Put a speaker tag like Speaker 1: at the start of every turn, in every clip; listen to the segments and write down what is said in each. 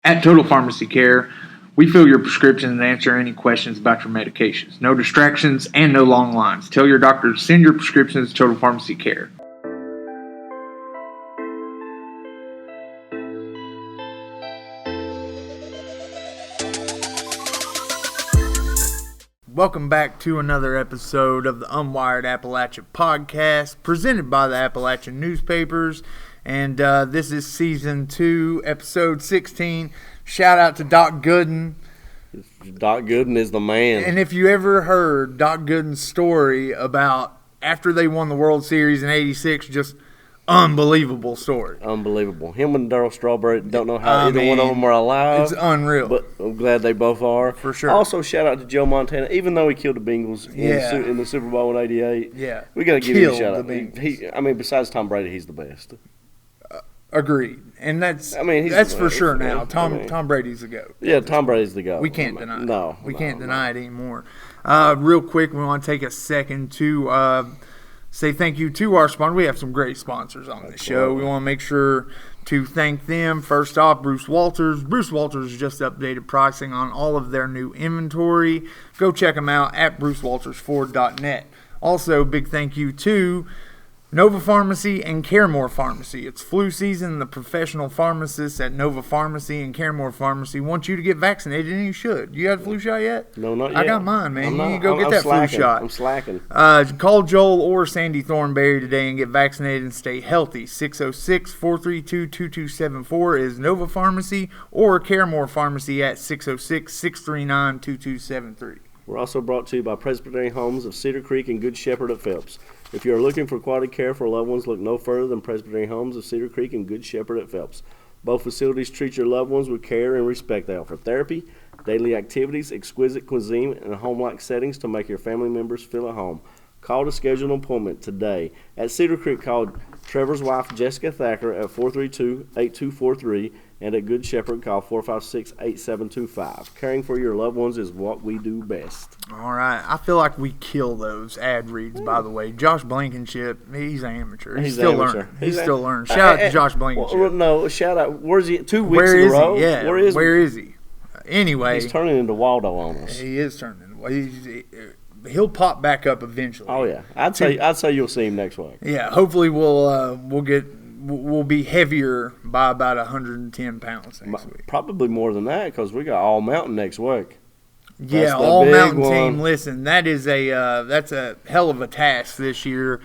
Speaker 1: At Total Pharmacy Care, we fill your prescriptions and answer any questions about your medications. No distractions and no long lines. Tell your doctor to send your prescriptions to Total Pharmacy Care. Welcome back to another episode of the Unwired Appalachia podcast, presented by the Appalachian newspapers. And this is season 2, episode 16. Shout out to Doc Gooden.
Speaker 2: Doc Gooden is the man.
Speaker 1: And if you ever heard Doc Gooden's story about after they won the World Series in '86, just unbelievable story.
Speaker 2: Unbelievable. Him and Darryl Strawberry, don't know how either one of them are alive.
Speaker 1: It's unreal.
Speaker 2: But I'm glad they both are.
Speaker 1: For sure.
Speaker 2: Also, shout out to Joe Montana. Even though he killed the Bengals in the Super Bowl in '88, we got to give him a shout out. Besides Tom Brady, he's the best.
Speaker 1: Agreed, and that's for sure now. Tom Brady's the GOAT.
Speaker 2: Yeah, Tom Brady's the GOAT.
Speaker 1: We can't deny it.
Speaker 2: No,
Speaker 1: we can't deny it anymore. Real quick, we want to take a second to say thank you to our sponsor. We have some great sponsors on the show. We want to make sure to thank them. First off, Bruce Walters. Bruce Walters just updated pricing on all of their new inventory. Go check them out at brucewaltersford.net. Also, big thank you to Nova Pharmacy and Caremore Pharmacy. It's flu season. The professional pharmacists at Nova Pharmacy and Caremore Pharmacy want you to get vaccinated, and you should. You had a flu shot yet?
Speaker 2: No, not yet.
Speaker 1: I got mine, man. You need to go get that flu shot.
Speaker 2: I'm slacking.
Speaker 1: Call Joel or Sandy Thornberry today and get vaccinated and stay healthy. 606-432-2274 is Nova Pharmacy, or Caremore Pharmacy at 606-639-2273.
Speaker 2: We're also brought to you by Presbyterian Homes of Cedar Creek and Good Shepherd at Phelps. If you are looking for quality care for loved ones, look no further than Presbyterian Homes of Cedar Creek and Good Shepherd at Phelps. Both facilities treat your loved ones with care and respect. They offer therapy, daily activities, exquisite cuisine, and home-like settings to make your family members feel at home. Call to schedule an appointment today. At Cedar Creek, call Trevor's wife, Jessica Thacker, at 432-8243, and at Good Shepherd, call 456-8725. Caring for your loved ones is what we do best.
Speaker 1: All right. I feel like we kill those ad reads, by the way. Josh Blankenship, he's an amateur. He's still learning. He's still learning. Shout out to Josh Blankenship.
Speaker 2: Well, no, shout out. Where's he? 2 weeks in a row?
Speaker 1: Yeah. Where is he? Anyway.
Speaker 2: He's turning into Waldo on us.
Speaker 1: He is turning. He'll pop back up eventually.
Speaker 2: Oh yeah, I'd say you'll see him next week.
Speaker 1: Yeah, hopefully we'll be heavier by about 110 pounds next week.
Speaker 2: Probably more than that because we got All Mountain next week.
Speaker 1: Yeah, All Mountain team. Listen, that's a hell of a task this year.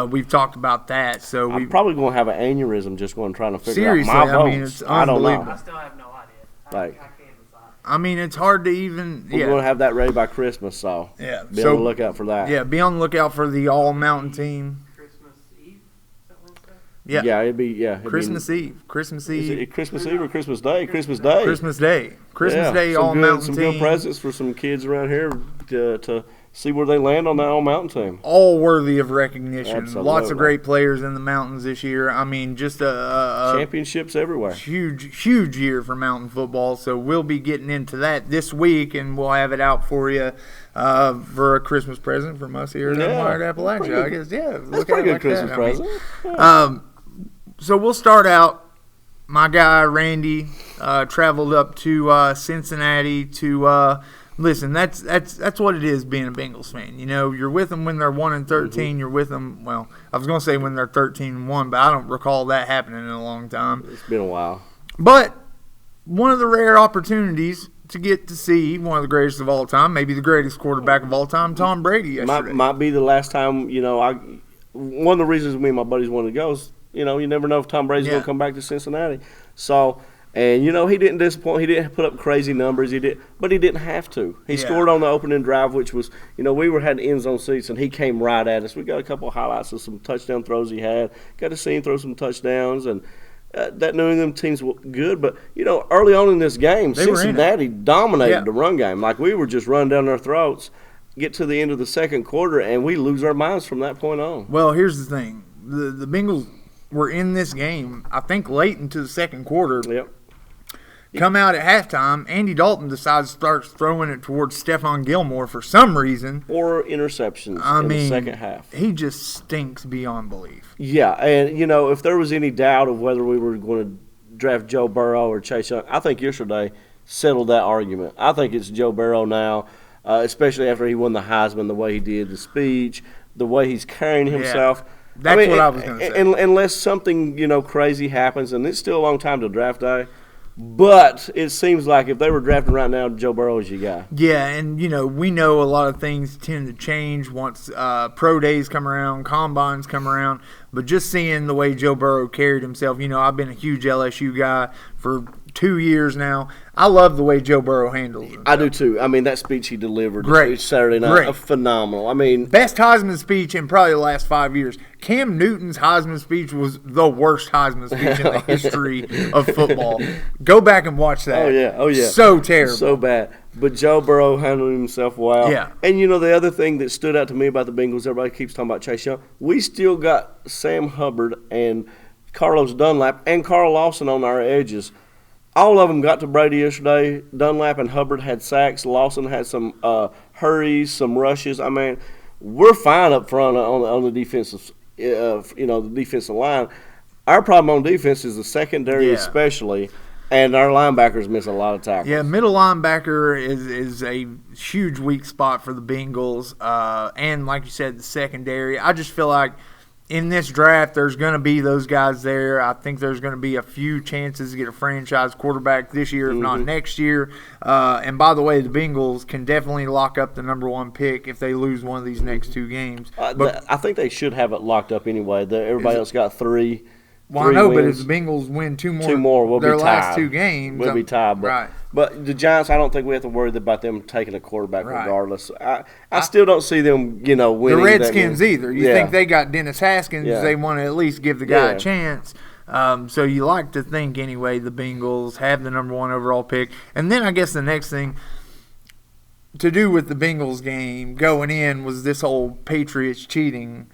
Speaker 1: We've talked about that, so
Speaker 2: I'm probably going to have an aneurysm just going trying to figure
Speaker 1: seriously,
Speaker 2: out my votes.
Speaker 1: I mean, it's unbelievable.
Speaker 2: I don't know.
Speaker 3: I still have no idea. I can't decide.
Speaker 1: I mean, it's hard to even.
Speaker 2: We're going to have that ready by Christmas, so be on the lookout for that.
Speaker 1: Yeah, be on the lookout for the All Mountain team.
Speaker 3: Christmas Eve, something like that.
Speaker 1: Yeah,
Speaker 2: it'd be
Speaker 1: Christmas Eve. Christmas Eve.
Speaker 2: Is it Christmas Eve or Christmas Day? Christmas Day.
Speaker 1: Christmas Day. Christmas Day. All Mountain team.
Speaker 2: Some good presents for some kids around here to see where they land on that All Mountain team.
Speaker 1: All worthy of recognition.
Speaker 2: Absolutely.
Speaker 1: Lots of great players in the mountains this year. I mean, just a
Speaker 2: championships everywhere.
Speaker 1: Huge year for mountain football. So we'll be getting into that this week, and we'll have it out for you for a Christmas present from us here at Unwired Appalachia. I guess,
Speaker 2: that's a pretty good Christmas present.
Speaker 1: So we'll start out. My guy Randy traveled up to Cincinnati to. Listen, that's what it is being a Bengals fan. You know, you're with them when they're 1-13. Mm-hmm. You're with them. Well, I was going to say when they're 13-1, but I don't recall that happening in a long time.
Speaker 2: It's been a while.
Speaker 1: But one of the rare opportunities to get to see one of the greatest of all time, maybe the greatest quarterback of all time, Tom Brady. Yesterday
Speaker 2: might be the last time. You know, one of the reasons me and my buddies wanted to go is, you know, you never know if Tom Brady's going to come back to Cincinnati. So. And, you know, he didn't disappoint. He didn't put up crazy numbers. But he didn't have to. He scored on the opening drive, which was, you know, we had end zone seats, and he came right at us. We got a couple of highlights of some touchdown throws he had. Got to see him throw some touchdowns. And that New England team's good. But, you know, early on in this game, Cincinnati dominated the run game. Like, we were just running down their throats, get to the end of the second quarter, and we lose our minds from that point on.
Speaker 1: Well, here's the thing. The Bengals were in this game, I think, late into the second quarter.
Speaker 2: Yep.
Speaker 1: Come out at halftime, Andy Dalton decides to start throwing it towards Stephon Gilmore for some reason.
Speaker 2: Or interceptions in the second half.
Speaker 1: He just stinks beyond belief.
Speaker 2: Yeah, and, you know, if there was any doubt of whether we were going to draft Joe Burrow or Chase Young. I think yesterday settled that argument. I think it's Joe Burrow now, especially after he won the Heisman, the way he did, the speech, the way he's carrying himself.
Speaker 1: Yeah. That's what I was going to say.
Speaker 2: Unless something, crazy happens, and it's still a long time to draft day. But it seems like if they were drafting right now, Joe Burrow is your guy.
Speaker 1: Yeah, and, we know a lot of things tend to change once pro days come around, combines come around. But just seeing the way Joe Burrow carried himself, I've been a huge LSU guy for 2 years now. I love the way Joe Burrow handles it.
Speaker 2: I do too. I mean, that speech he delivered Saturday night, phenomenal. I mean,
Speaker 1: best Heisman speech in probably the last 5 years. Cam Newton's Heisman speech was the worst Heisman speech in the history of football. Go back and watch that.
Speaker 2: Oh yeah.
Speaker 1: So terrible.
Speaker 2: So bad. But Joe Burrow handled himself well.
Speaker 1: Yeah.
Speaker 2: And the other thing that stood out to me about the Bengals, everybody keeps talking about Chase Young. We still got Sam Hubbard and Carlos Dunlap and Carl Lawson on our edges. All of them got to Brady yesterday. Dunlap and Hubbard had sacks. Lawson had some hurries, some rushes. I mean, we're fine up front on the defensive, the defensive line. Our problem on defense is the secondary, especially, and our linebackers miss a lot of tackles.
Speaker 1: Yeah, middle linebacker is a huge weak spot for the Bengals, and like you said, the secondary. I just feel like in this draft, there's going to be those guys there. I think there's going to be a few chances to get a franchise quarterback this year, if not next year. And by the way, the Bengals can definitely lock up the number 1 pick if they lose one of these next 2 games.
Speaker 2: But I think they should have it locked up anyway. Everybody else got 3.
Speaker 1: Well, I know, but if the Bengals win 2 more,
Speaker 2: we'll
Speaker 1: their
Speaker 2: be
Speaker 1: last
Speaker 2: tied.
Speaker 1: 2 games,
Speaker 2: we'll be tied. But,
Speaker 1: right.
Speaker 2: But the Giants, I don't think we have to worry about them taking a quarterback regardless. I still don't see them, winning.
Speaker 1: The Redskins either. You think they got Dennis Haskins? They want to at least give the guy a chance. So you like to think anyway the Bengals have the number 1 overall pick. And then I guess the next thing to do with the Bengals game going in was this whole Patriots cheating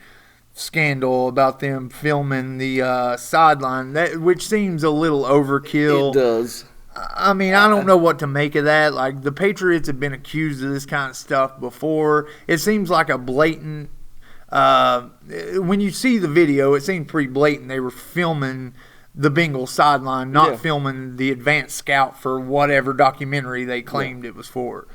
Speaker 1: scandal about them filming the sideline, which seems a little overkill.
Speaker 2: It does.
Speaker 1: I mean, I don't know what to make of that. Like, the Patriots have been accused of this kind of stuff before. It seems like a blatant when you see the video, it seemed pretty blatant. They were filming the Bengals sideline, not filming the advanced scout for whatever documentary they claimed it was for.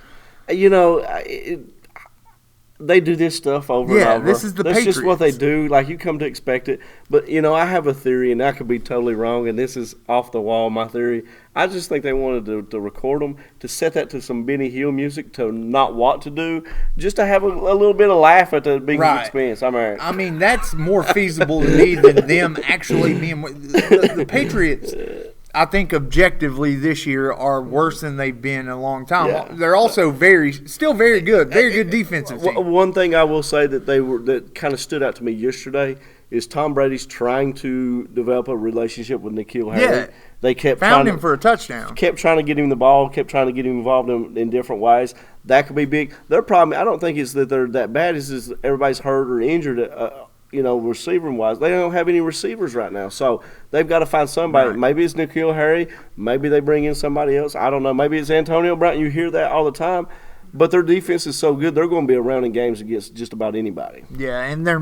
Speaker 2: They do this stuff over and over.
Speaker 1: This is the Patriots.
Speaker 2: That's just what they do. Like, you come to expect it. But, I have a theory, and I could be totally wrong, and this is off the wall, my theory. I just think they wanted to record them, to set that to some Benny Hill music, to not what to do, just to have a little bit of laugh at the Bengals expense. I mean, that's more feasible to me than them actually being – the Patriots – I think objectively this year are worse than they've been in a long time. Yeah.
Speaker 1: They're also still very good defensive team.
Speaker 2: One thing I will say that kind of stood out to me yesterday is Tom Brady's trying to develop a relationship with N'Keal Harry.
Speaker 1: Yeah,
Speaker 2: they kept
Speaker 1: found him for a touchdown.
Speaker 2: Kept trying to get him the ball. Kept trying to get him involved in different ways. That could be big. Their problem, I don't think, is that they're that bad. Is everybody's hurt or injured. Receiving-wise, they don't have any receivers right now. So they've got to find somebody. Right. Maybe it's N'Keal Harry. Maybe they bring in somebody else. I don't know. Maybe it's Antonio Brown. You hear that all the time. But their defense is so good, they're going to be around in games against just about anybody.
Speaker 1: Yeah, and they're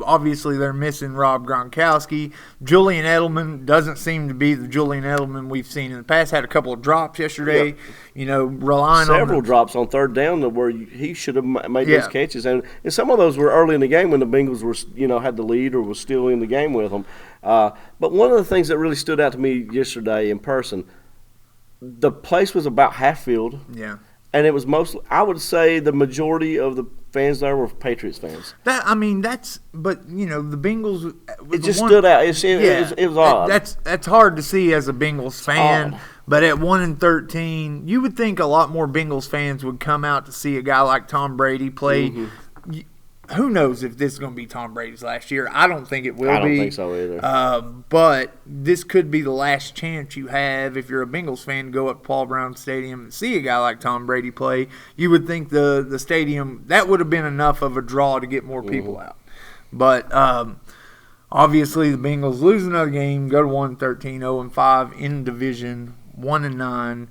Speaker 1: obviously they're missing Rob Gronkowski. Julian Edelman doesn't seem to be the Julian Edelman we've seen in the past. Had a couple of drops yesterday. Yep. Relying on
Speaker 2: several drops on third down where he should have made those catches, and some of those were early in the game when the Bengals were had the lead or was still in the game with them. But one of the things that really stood out to me yesterday in person, the place was about half filled.
Speaker 1: Yeah.
Speaker 2: And it was mostly, I would say, the majority of the fans there were Patriots fans.
Speaker 1: The Bengals.
Speaker 2: It just stood out. It was odd.
Speaker 1: That's hard to see as a Bengals fan. But at 1-13, you would think a lot more Bengals fans would come out to see a guy like Tom Brady play. Mm-hmm. Who knows if this is going to be Tom Brady's last year? I don't think it will be.
Speaker 2: I don't think so either.
Speaker 1: But this could be the last chance you have if you're a Bengals fan to go up to Paul Brown Stadium and see a guy like Tom Brady play. You would think the stadium, that would have been enough of a draw to get more people out. But obviously the Bengals lose another game, go to 1-13, 0-5 in division, 1-9.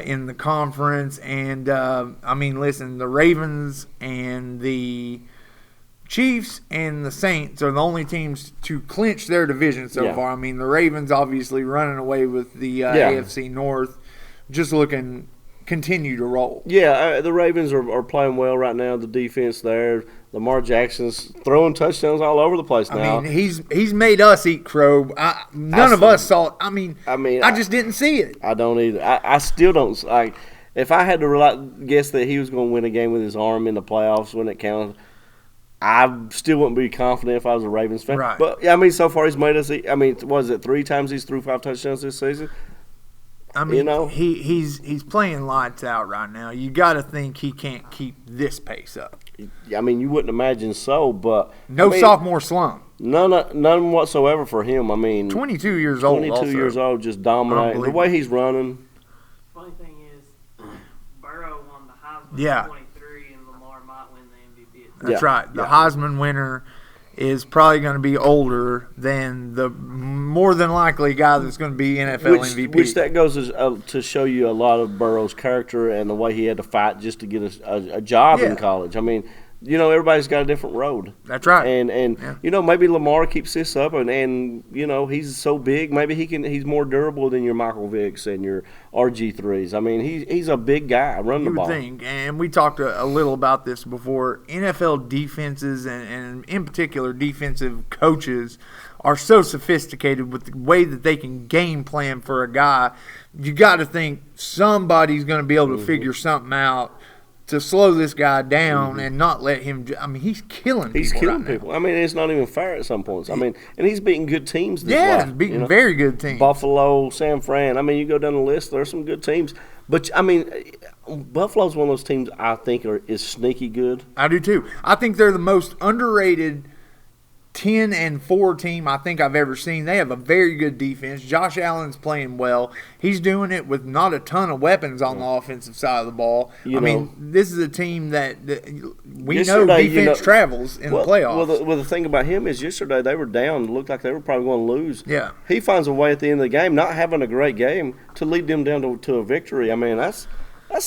Speaker 1: In the conference, and listen, the Ravens and the Chiefs and the Saints are the only teams to clinch their division so far. I mean, the Ravens obviously running away with the AFC North, just looking continue to roll.
Speaker 2: Yeah, the Ravens are playing well right now. The defense there, Lamar Jackson's throwing touchdowns all over the place now.
Speaker 1: I mean, he's made us eat crow. None of us saw it. I mean, I just didn't see it.
Speaker 2: I don't either. I still don't. Like, if I had to guess that he was going to win a game with his arm in the playoffs when it counted, I still wouldn't be confident if I was a Ravens fan.
Speaker 1: Right.
Speaker 2: But, I mean, so far he's made us eat. I mean, was it 3 times he's threw 5 touchdowns this season?
Speaker 1: I mean, he's playing lights out right now. You got to think he can't keep this pace up.
Speaker 2: I mean, you wouldn't imagine so, but
Speaker 1: sophomore slump.
Speaker 2: None whatsoever for him. I mean,
Speaker 1: 22 years old.
Speaker 2: 22 years old, just dominating. The way he's running.
Speaker 3: Funny thing is, Burrow won the Heisman
Speaker 1: Yeah.
Speaker 3: in 23, and Lamar might win the MVP.
Speaker 1: That's right. The Heisman winner is probably going to be older than the more than likely guy that's going to be NFL MVP.
Speaker 2: Which that goes to show you a lot of Burrow's character and the way he had to fight just to get a job in college. I mean, you know, everybody's got a different road.
Speaker 1: That's right.
Speaker 2: And you know, maybe Lamar keeps this up, and you know, he's so big. Maybe he's more durable than your Michael Vicks and your RG3s. I mean, he's a big guy running the ball.
Speaker 1: You would think, and we talked a little about this before. NFL defenses and in particular defensive coaches are so sophisticated with the way that they can game plan for a guy. You got to think somebody's going to be able to figure something out to slow this guy down and not let him. I mean, he's killing people.
Speaker 2: He's killing
Speaker 1: right
Speaker 2: people.
Speaker 1: now.
Speaker 2: I mean, it's not even fair at some points. I mean, and he's beating good teams.
Speaker 1: He's beating very good teams.
Speaker 2: Buffalo, San Fran. I mean, you go down the list. There's some good teams. But I mean, Buffalo's one of those teams I think is sneaky good.
Speaker 1: I do too. I think they're the most underrated 10-4 team I think I've ever seen. They have a very good defense. Josh Allen's playing well. He's doing it with not a ton of weapons on the offensive side of the ball. I mean, this is a team that we know defense travels in the playoffs.
Speaker 2: Well, the thing about him is yesterday they were down. It looked like they were probably going to lose.
Speaker 1: Yeah.
Speaker 2: He finds a way at the end of the game, not having a great game, to lead them down to a victory. I mean, that's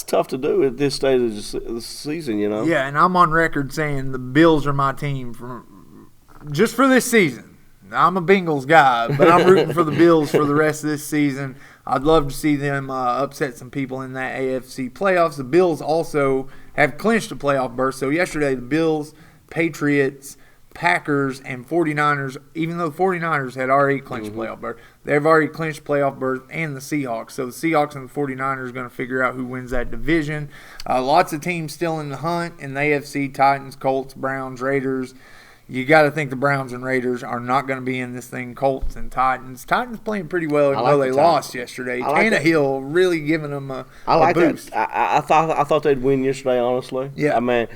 Speaker 2: tough to do at this stage of the season, you know.
Speaker 1: Yeah, and I'm on record saying the Bills are my team just for this season. I'm a Bengals guy, but I'm rooting for the Bills for the rest of this season. I'd love to see them upset some people in that AFC playoffs. The Bills also have clinched a playoff berth. So yesterday, the Bills, Patriots, Packers, and 49ers, even though the 49ers had already clinched playoff berth, they've already clinched playoff berth, and the Seahawks. So the Seahawks and the 49ers are going to figure out who wins that division. Lots of teams still in the hunt in the AFC: Titans, Colts, Browns, Raiders. You got to think the Browns and Raiders are not going to be in this thing. Colts and Titans. Titans playing pretty well, even though they lost yesterday. Tannehill really giving them a boost.
Speaker 2: That. I thought they'd win yesterday, honestly.
Speaker 1: Yeah.
Speaker 2: I mean,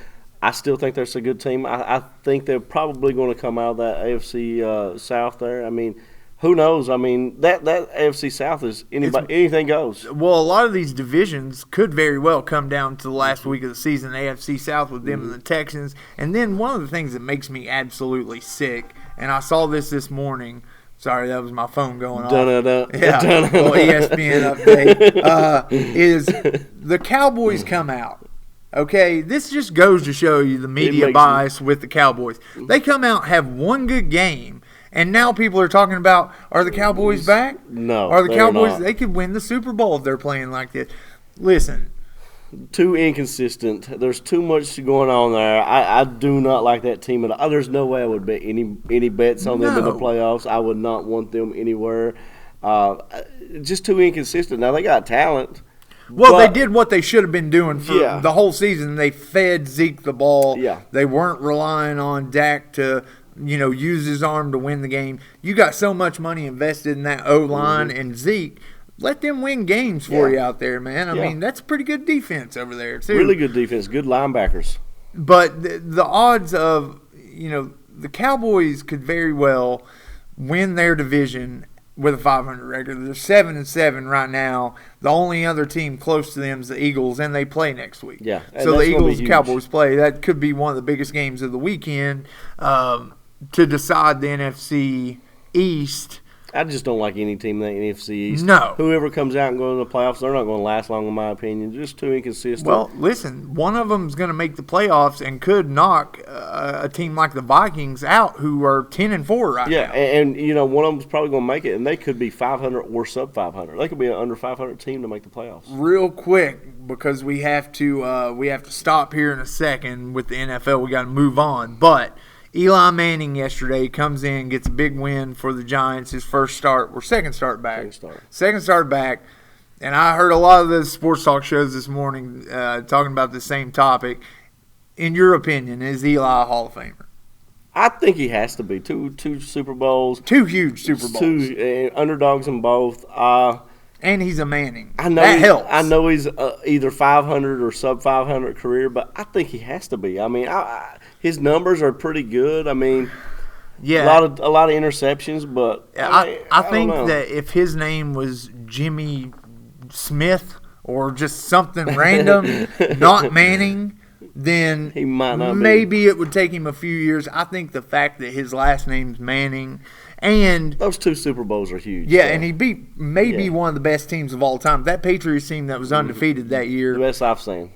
Speaker 2: I still think they're a good team. I think they're probably going to come out of that AFC South there. I mean, who knows? I mean, that AFC South is anything goes.
Speaker 1: Well, a lot of these divisions could very well come down to the last week of the season. AFC South with them and the Texans. And then one of the things that makes me absolutely sick, and I saw this morning. Sorry, that was my phone going off. Yeah, well, ESPN update. Is the Cowboys come out. Okay, this just goes to show you the media bias with the Cowboys. They come out, have one good game, and now people are talking about, are the Cowboys back?
Speaker 2: No,
Speaker 1: are the Cowboys?
Speaker 2: Not.
Speaker 1: They could win the Super Bowl if they're playing like this. Listen.
Speaker 2: Too inconsistent. There's too much going on there. I do not like that team at all. There's no way I would bet any bets on them in the playoffs. I would not want them anywhere. Just too inconsistent. Now, they got talent.
Speaker 1: Well, they did what they should have been doing for the whole season. They fed Zeke the ball.
Speaker 2: Yeah.
Speaker 1: They weren't relying on Dak to, use his arm to win the game. You got so much money invested in that O-line and Zeke. Let them win games for you out there, man. I mean, that's pretty good defense over there, too.
Speaker 2: Really good defense. Good linebackers.
Speaker 1: But the odds of, the Cowboys could very well win their division with a 500 record. They're 7-7 right now. The only other team close to them is the Eagles, and they play next week.
Speaker 2: Yeah,
Speaker 1: so the Eagles and Cowboys play. That could be one of the biggest games of the weekend to decide the NFC East.
Speaker 2: I just don't like any team in the NFC East.
Speaker 1: No.
Speaker 2: Whoever comes out and goes in the playoffs, they're not going to last long, in my opinion. Just too inconsistent.
Speaker 1: Well, listen, one of them's going to make the playoffs and could knock a team like the Vikings out, who are 10-4 right now.
Speaker 2: Yeah, and one of them's probably going to make it, and they could be 500 or sub 500. They could be an under 500 team to make the playoffs.
Speaker 1: Real quick, because we have to stop here in a second with the NFL. We got to move on, but Eli Manning yesterday comes in, gets a big win for the Giants, his second start back. Second start back. And I heard a lot of the sports talk shows this morning talking about the same topic. In your opinion, is Eli a Hall of Famer?
Speaker 2: I think he has to be. Two Super Bowls.
Speaker 1: 2 huge Super Bowls.
Speaker 2: 2 underdogs in both.
Speaker 1: And he's a Manning.
Speaker 2: That
Speaker 1: helps.
Speaker 2: I know he's either 500 or sub 500 career, but I think he has to be. I mean, his numbers are pretty good. I mean,
Speaker 1: yeah,
Speaker 2: a lot of interceptions, but
Speaker 1: I think that if his name was Jimmy Smith or just something random, not Manning, then
Speaker 2: he might not
Speaker 1: maybe it would take him a few years. I think the fact that his last name's Manning and
Speaker 2: those 2 Super Bowls are huge.
Speaker 1: Yeah, and he beat maybe one of the best teams of all time. That Patriots team that was undefeated that year.
Speaker 2: The best I've seen.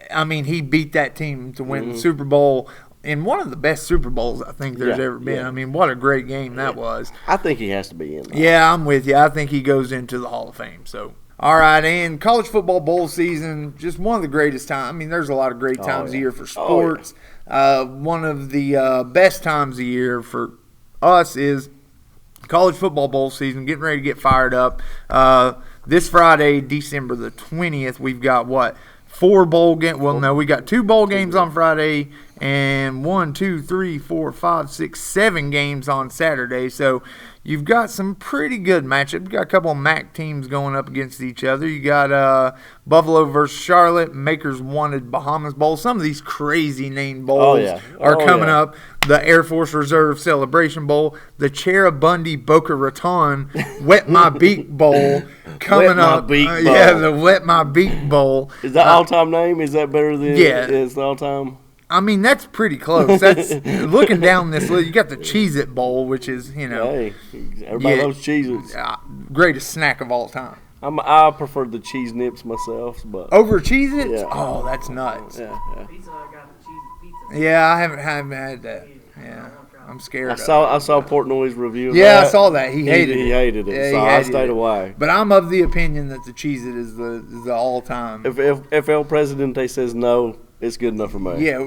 Speaker 1: I mean, he beat that team to win the Super Bowl in one of the best Super Bowls I think there's ever been.
Speaker 2: Yeah.
Speaker 1: I mean, what a great game that was.
Speaker 2: I think he has to be in there.
Speaker 1: Yeah, I'm with you. I think he goes into the Hall of Fame. So, all right, and college football bowl season, just one of the greatest times. I mean, there's a lot of great times a year for sports. One of the best times a year for us is college football bowl season, getting ready to get fired up. This Friday, December the 20th, we've got 4 bowl games. Well, no, we got 2 bowl games on Friday and 7 games on Saturday. So you've got some pretty good matchups. You've got a couple of MAC teams going up against each other. You got Buffalo versus Charlotte, Makers Wanted Bahamas Bowl. Some of these crazy named bowls are coming up. The Air Force Reserve Celebration Bowl, the Cherubundi Boca Raton Wet My Beak Bowl coming up. Yeah, the Wet My Beak Bowl.
Speaker 2: Is that all-time name? Is that better than it's the all-time?
Speaker 1: I mean, that's pretty close. That's looking down this list. You got the Cheez-It Bowl, which is,
Speaker 2: Hey, everybody loves Cheez-Its.
Speaker 1: Greatest snack of all time.
Speaker 2: I prefer the cheese nips myself, but
Speaker 1: over Cheez-Its?
Speaker 2: Yeah.
Speaker 1: Oh, that's nuts.
Speaker 2: Yeah.
Speaker 3: Pizza, I got the cheesy pizza.
Speaker 1: Yeah, I haven't had that. Yeah, I'm scared.
Speaker 2: I saw Portnoy's review.
Speaker 1: Yeah, I saw that. He hated it.
Speaker 2: He hated it.
Speaker 1: Yeah,
Speaker 2: so I stayed away.
Speaker 1: But I'm of the opinion that the Cheez-It is the all-time.
Speaker 2: If El Presidente says no, it's good enough for me.
Speaker 1: Yeah,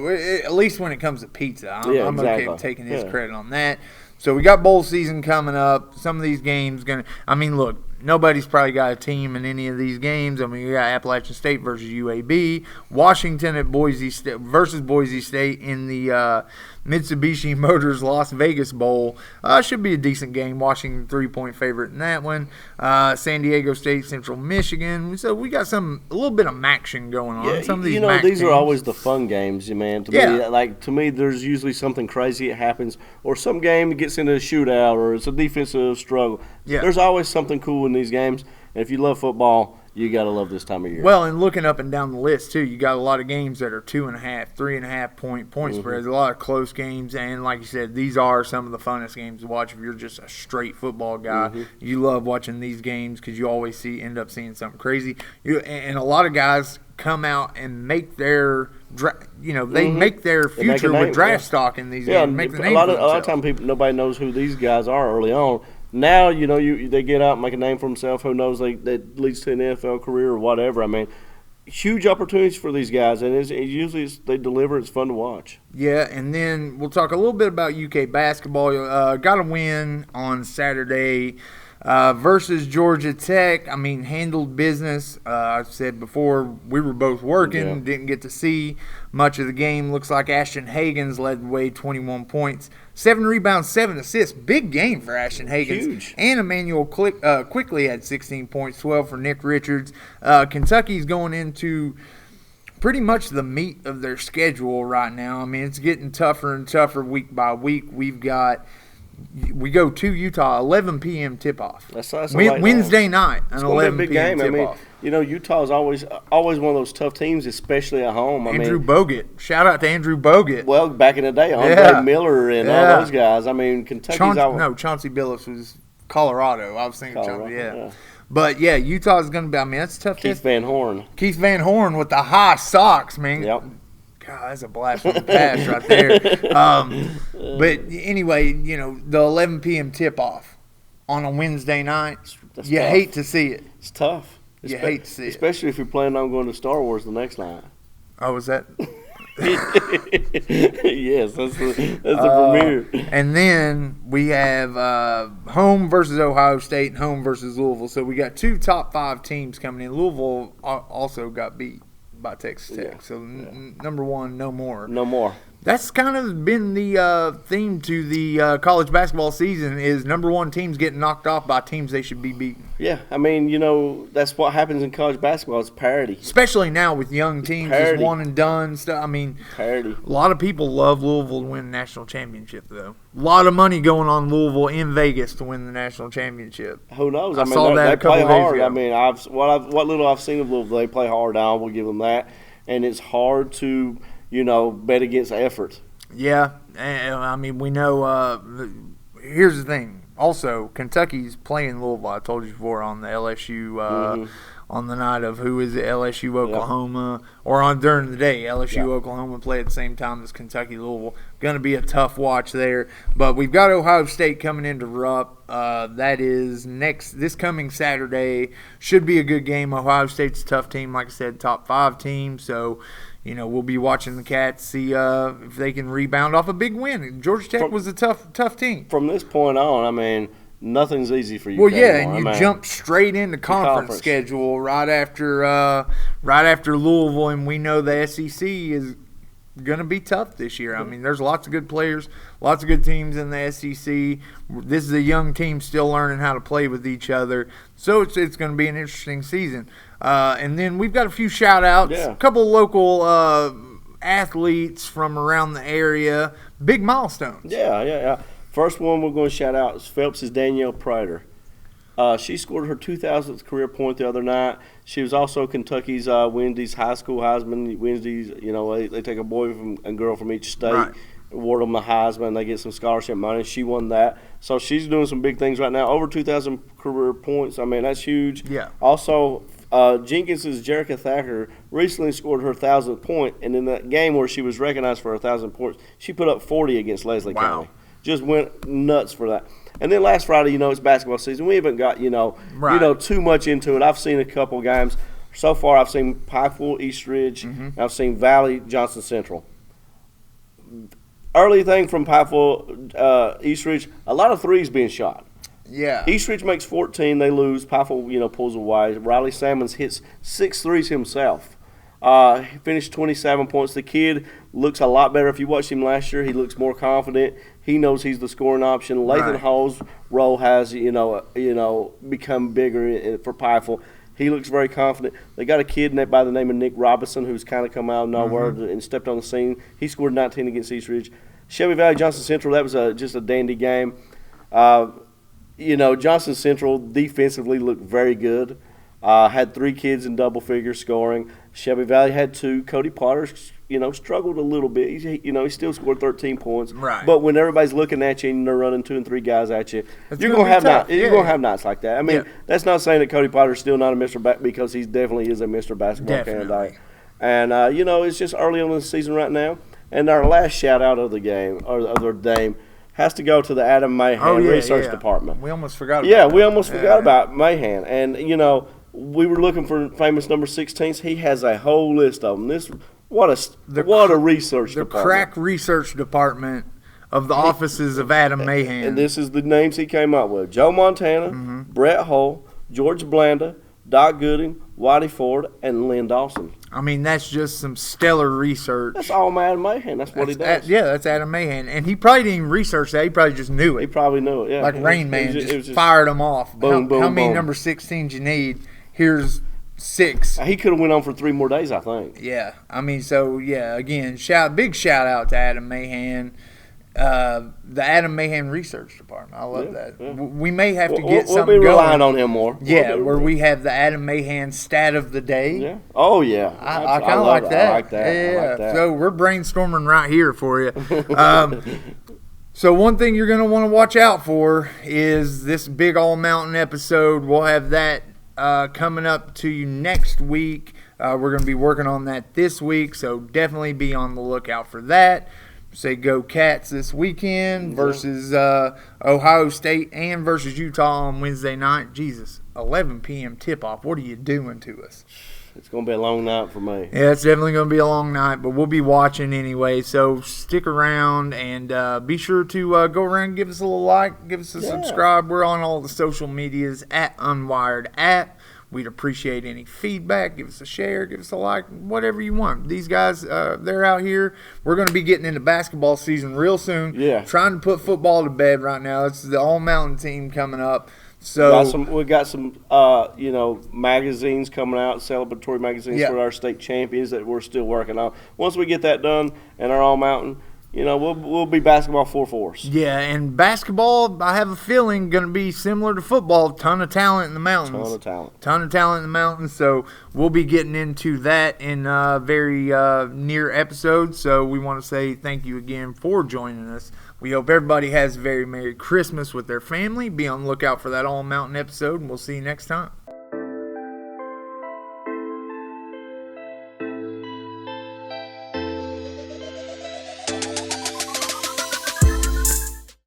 Speaker 1: at least when it comes to pizza, I'm
Speaker 2: exactly.
Speaker 1: okay with taking his credit on that. So we got bowl season coming up. Some of these games look, nobody's probably got a team in any of these games. I mean, you got Appalachian State versus UAB, Washington at Boise State versus Boise State in the Mitsubishi Motors Las Vegas Bowl. Should be a decent game. Washington 3-point favorite in that one. San Diego State, Central Michigan. So we got a little bit of action going on.
Speaker 2: Yeah,
Speaker 1: some of these
Speaker 2: these
Speaker 1: teams
Speaker 2: are always the fun games, man. To me, there's usually something crazy that happens, or some game gets into a shootout, or it's a defensive struggle.
Speaker 1: Yeah.
Speaker 2: There's always something cool in these games, and if you love football, you got to love this time of year.
Speaker 1: Well, and looking up and down the list, too, you got a lot of games that are 2.5, 3.5 point spreads, a lot of close games. And like you said, these are some of the funnest games to watch if you're just a straight football guy. You love watching these games because you always end up seeing something crazy. And a lot of guys come out and make their make their future with draft stock in these games. Make the name
Speaker 2: a lot of time nobody knows who these guys are early on. Now, they get out and make a name for themselves. Who knows, that leads to an NFL career or whatever. I mean, huge opportunities for these guys, and usually they deliver. It's fun to watch.
Speaker 1: Yeah, and then we'll talk a little bit about UK basketball. Got a win on Saturday versus Georgia Tech. I mean, handled business. I said before, we were both working, didn't get to see much of the game. Looks like Ashton Hagans led the way, 21 points. 7 rebounds, 7 assists. Big game for Ashton Hagans.
Speaker 2: Huge.
Speaker 1: And Emmanuel quickly had 16 points, 12 for Nick Richards. Kentucky's going into pretty much the meat of their schedule right now. I mean, it's getting tougher and tougher week by week. We go to Utah, 11 p.m. tip-off.
Speaker 2: That's
Speaker 1: Wednesday night, an 11
Speaker 2: big
Speaker 1: p.m.
Speaker 2: game.
Speaker 1: tip-off.
Speaker 2: I mean, Utah is always one of those tough teams, especially at home.
Speaker 1: Andrew Bogut. Shout out to Andrew Bogut.
Speaker 2: Well, back in the day, Andre Miller and all those guys. I mean, Kentucky's
Speaker 1: Chauncey Billups was Colorado. I was thinking
Speaker 2: Colorado,
Speaker 1: yeah. But, yeah, Utah's going to be – I mean, that's a tough
Speaker 2: Keith Van Horn.
Speaker 1: Keith Van Horn with the high socks, man.
Speaker 2: Yep.
Speaker 1: God, that's a blast from the past right there. But anyway, the 11 p.m. tip-off on a Wednesday night,
Speaker 2: That's
Speaker 1: you
Speaker 2: tough.
Speaker 1: hate to see it.
Speaker 2: It's tough.
Speaker 1: You hate to see it.
Speaker 2: Especially if you're planning on going to Star Wars the next night.
Speaker 1: Oh, was that?
Speaker 2: Yes, that's the premiere.
Speaker 1: And then we have home versus Ohio State and home versus Louisville. So we got 2 top 5 teams coming in. Louisville also got beat by Texas Tech.
Speaker 2: Yeah.
Speaker 1: So number 1, no more.
Speaker 2: No more.
Speaker 1: That's kind of been the theme to the college basketball season is number 1 teams getting knocked off by teams they should be beating.
Speaker 2: Yeah, I mean, that's what happens in college basketball. It's parity.
Speaker 1: Especially now with young teams, just one and done stuff. I mean,
Speaker 2: Parity.
Speaker 1: a lot of people love Louisville to win the national championship, though. A lot of money going on Louisville in Vegas to win the national championship.
Speaker 2: Who knows?
Speaker 1: I saw that
Speaker 2: they
Speaker 1: a couple
Speaker 2: play
Speaker 1: of days
Speaker 2: hard.
Speaker 1: ago.
Speaker 2: I mean, what little I've seen of Louisville, they play hard. I will give them that. And it's hard to, bet against effort.
Speaker 1: Yeah, I mean, we know. Here's the thing. Also, Kentucky's playing Louisville. I told you before on the LSU on the night of who is it, LSU Oklahoma, or during the day LSU Oklahoma play at the same time as Kentucky Louisville. Going to be a tough watch there. But we've got Ohio State coming into Rupp. That is this coming Saturday. Should be a good game. Ohio State's a tough team, like I said, top 5 team. So. We'll be watching the Cats, see if they can rebound off a big win. Georgia Tech was a tough team.
Speaker 2: From this point on, I mean, nothing's easy for you.
Speaker 1: Well, yeah, and you jump straight into conference schedule right after Louisville, and we know the SEC is going to be tough this year. I mean, there's lots of good players, lots of good teams in the SEC. This is a young team still learning how to play with each other, so it's going to be an interesting season. And then we've got a few shout-outs, a couple of local athletes from around the area, big milestones.
Speaker 2: Yeah. First one we're going to shout out is Phelps' Danielle Prater. She scored her 2,000th career point the other night. She was also Kentucky's Wednesday's high school Heisman. Wednesdays, they take a boy and girl from each state, award them the Heisman, they get some scholarship money. She won that. So she's doing some big things right now. Over 2,000 career points. I mean, that's huge.
Speaker 1: Yeah.
Speaker 2: Also, Jenkins' Jerica Thacker recently scored her 1,000th point, and in that game where she was recognized for her 1,000 points, she put up 40 against Leslie County. Just went nuts for that. And then last Friday, it's basketball season. We haven't got, too much into it. I've seen a couple games. So far, I've seen Pikeville, East Ridge. And I've seen Valley, Johnson Central. Early thing from Pikeville, East Ridge, a lot of threes being shot.
Speaker 1: Yeah.
Speaker 2: East Ridge makes 14. They lose. Pikeville, pulls away. Riley Salmons hits 6 threes himself. He finished 27 points. The kid looks a lot better. If you watched him last year, he looks more confident. He knows he's the scoring option. Lathan Hall's role has, become bigger for Pikeville. He looks very confident. They got a kid by the name of Nick Robinson who's kind of come out of nowhere and stepped on the scene. He scored 19 against East Ridge. Shelby Valley, Johnson Central, that was just a dandy game. Johnson Central defensively looked very good. Had 3 kids in double figures scoring. Shelby Valley had 2. Cody Potter, struggled a little bit. He still scored 13 points.
Speaker 1: Right.
Speaker 2: But when everybody's looking at you and they're running 2 and 3 guys at you, you're gonna have nights like that. I mean, that's not saying that Cody Potter's still not a Mr. because he definitely is a Mr. Basketball candidate. And it's just early on in the season right now. And our last shout out of the game of the game has to go to the Adam Mahan Research Department.
Speaker 1: We almost forgot about
Speaker 2: we almost forgot about Mahan. And we were looking for famous number 16s. He has a whole list of them. What a research department.
Speaker 1: The crack research department of the offices of Adam Mahan.
Speaker 2: And this is the names he came up with. Joe Montana, Brett Hull, George Blanda, Doc Gooding, Whitey Ford, and Lynn Dawson.
Speaker 1: I mean, that's just some stellar research.
Speaker 2: That's all Adam Mahan. That's what he does.
Speaker 1: That's Adam Mahan. And he probably didn't research that. He probably just knew it.
Speaker 2: He probably knew it, yeah.
Speaker 1: Like Rain Man, just fired him off.
Speaker 2: Boom,
Speaker 1: how many number 16s you need? Here's 6.
Speaker 2: He could have went on for 3 more days, I think.
Speaker 1: Yeah. I mean, again, big shout out to Adam Mahan. The Adam Mahan Research Department. I love that. Yeah. We may have to get something going.
Speaker 2: We'll be relying on him more.
Speaker 1: Yeah, where we have the Adam Mahan stat of the day.
Speaker 2: Yeah. Oh, yeah.
Speaker 1: I kind of like that.
Speaker 2: I like that.
Speaker 1: Yeah.
Speaker 2: I like that.
Speaker 1: So we're brainstorming right here for you. So one thing you're going to want to watch out for is this big All Mountain episode. We'll have that coming up to you next week. We're going to be working on that this week, so definitely be on the lookout for that. Say go Cats this weekend versus Ohio State and versus Utah on Wednesday night. Jesus, 11 p.m. tip-off. What are you doing to us?
Speaker 2: It's going to be a long night for me.
Speaker 1: Yeah, it's definitely going to be a long night, but we'll be watching anyway. So stick around and be sure to go around and give us a little like, give us a subscribe. We're on all the social medias at Unwired App. We'd appreciate any feedback. Give us a share, give us a like, whatever you want. These guys, they're out here. We're going to be getting into basketball season real soon.
Speaker 2: Yeah.
Speaker 1: Trying to put football to bed right now. It's the All Mountain team coming up. So
Speaker 2: we got some magazines coming out, celebratory magazines for our state champions that we're still working on. Once we get that done and our All Mountain, we'll be basketball full force.
Speaker 1: Yeah, and basketball, I have a feeling, going to be similar to football. Ton of talent in the mountains. Ton of talent in the mountains. So we'll be getting into that in very near episodes. So we want to say thank you again for joining us. We hope everybody has a very Merry Christmas with their family. Be on the lookout for that All Mountain episode, and we'll see you next time.